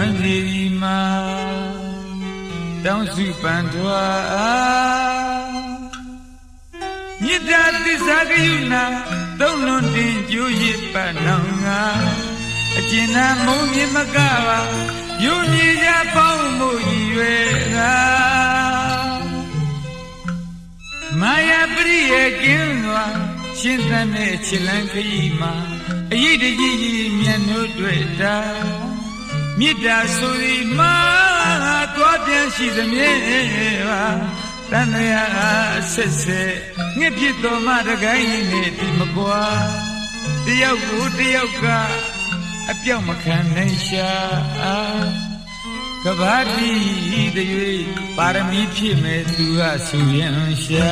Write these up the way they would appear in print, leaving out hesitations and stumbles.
လွမ်းစီမှာတောင်းစုပန်ထွာမေတ္တာသစ္စာကရုဏာသုံးလွန်တင်ကြိုးရစ်ပတ်နောင်ငါအကျဉ်းနာမုံမြမကပါယုံကြည်ကြပေါင်းမှုရည်ရွယ်တာမာယာပရိယေကင်းစွာရှင်းသမ်းတဲ့ခြေလန်းခရီးမှာအရေးတကြီးကြီးမျက်နှုတ်တွေ့တာမေတ္တာဆိုဒီမှာသွားပြန်ရှိသမြဲပါတန်မြာဆက်ဆက်ငှက်ဖြစ်တော်မတကိုင်းနဲ့ဒီမကွာတယောက်ကိုတယောက်ကအပြောက်မခံနိုင်ရှာကဘာတိတရွေပါရမီဖြစ်မဲ့သူကဆိုရင်ရှာ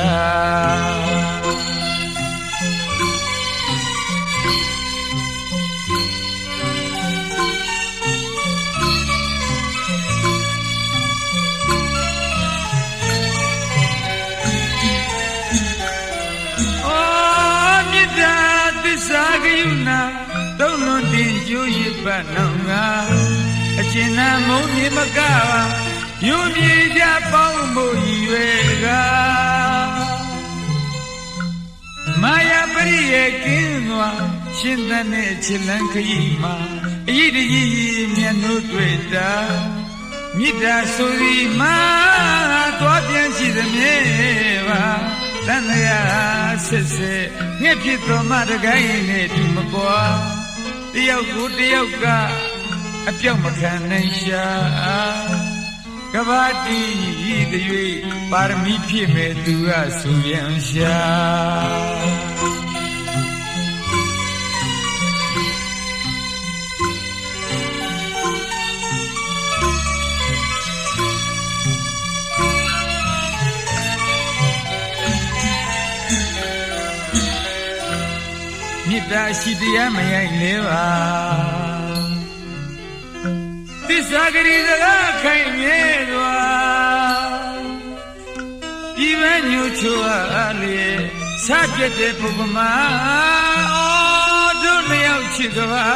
သာဂယုဏသုံးလွန်တင်ကြိုးရစ်ပတ်နောင်ငါအကျဉ်းနာမုံမြေမကပါယုံကြည်ကြပေါင်းမှုရည်ရွယ်ကမာယာပရိယေကင်းစွာရှင်းသမ်းတဲ့ခြေလန်းခရီးမှာအရေးတကြီးမျက်နှုတ်တွေ့တာမေတ္တာဆိုဒီမှာသွားပြန်ရှိသမြဲပါတန်မြာဆက်ဆက်ငှက်ဖြစ်တော်မတကိုင်းနဲ့ဒီမကွာတယောက်ကိုတယောက်ကအပြောက်မခံနိုင်ရှာကဘာတိတရွေပါရမီဖြစ်မဲ့သူကဆိုရင်ရှာမေတ္တာရှိတရားမရိုက်လဲပါသစ္စာဂရိစကားခိုင်မြဲစွာဒီပန်းညိုချိုအားလေစပြတ်တဲ့ပုပ္ပမာတို့လျောက်ချစ်ကဘာ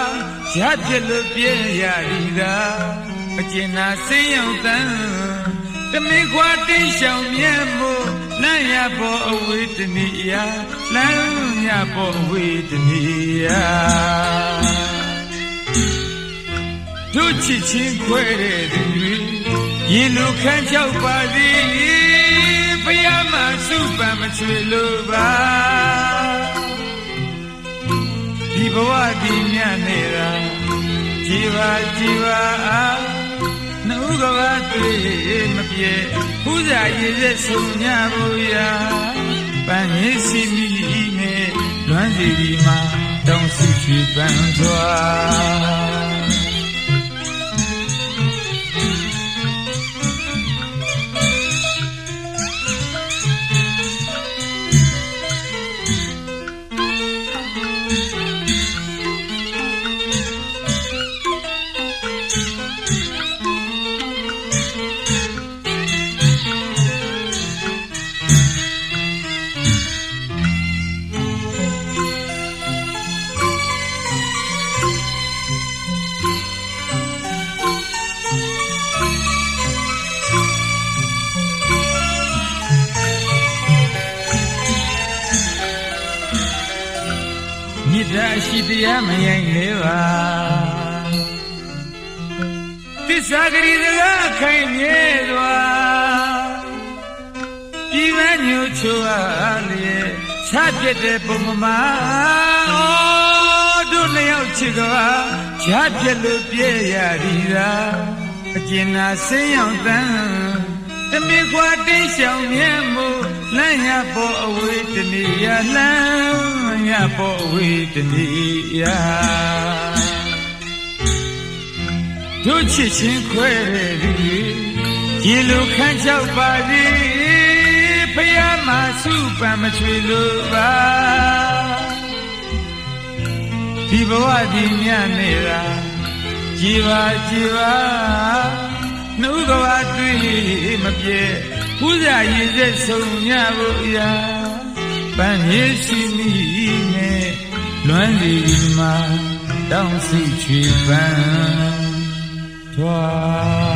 ရပြက်လို့ပြည့်ရည်သာအကျဉ်းနာစိတ်ရောက်တန်းတမေခွာတင်းရှောင်မြတ်မို့လမ်းရပေါ်အဝေးတနည်းယာလမ်းရပေါ်အဝေးတနည်းယာတို့ချစ်ချင်းခွဲတဲ့သူရင်လိုခန်းချောက်ပါသည်ဘုရားမစုပန်မချွေလို့ပါဒီဘဝဒီမြတ်နေတာကြည်ပါကြည်ပါနှုတ်ကဘာတွေ့မပြေဥဇာရည်ရက်ဆုံးညဖို့ရာပန်းရည်စီမီနဲ့လွမ်းစီဒီမှာတောင်းစုချီပန်းစွာမေတ္တာရှိတရားမရိုက်လဲပါသစ္စာဂရိစကားခိုင်မြဲစွာဒီပန်းညိုချိုအားလေစပြတ်တဲ့ပုပ္ပမာတို့လျောက်ချစ်ကဘာရပြက်လို့ပြည့်ရည်သာအကျဉ်းနာစိတ်ရောက်တန်းတမေခွာတင်းရှောင်မြတ်မို့လမ်းရပေါ်အဝေးတနည်းယာလမ်းရပေါ်အဝေးတနည်းယာတို့ချစ်ချင်းခွဲတဲ့သူရေလိုခန်းချောက်ပါသည်ဖယားမစုပန်မချွေလို့ပါဒီဘဝဒီမြတ်နေတာကြည်ပါကြည်ပါနှုတ်ကဘာတွေ့မပြေပူဇာရည်သက်ဆုံးညဖို့ရာပန်းရည်စီမီနဲ့လွမ်းစီမှာတောင်းစုချွေပန်း ထွာ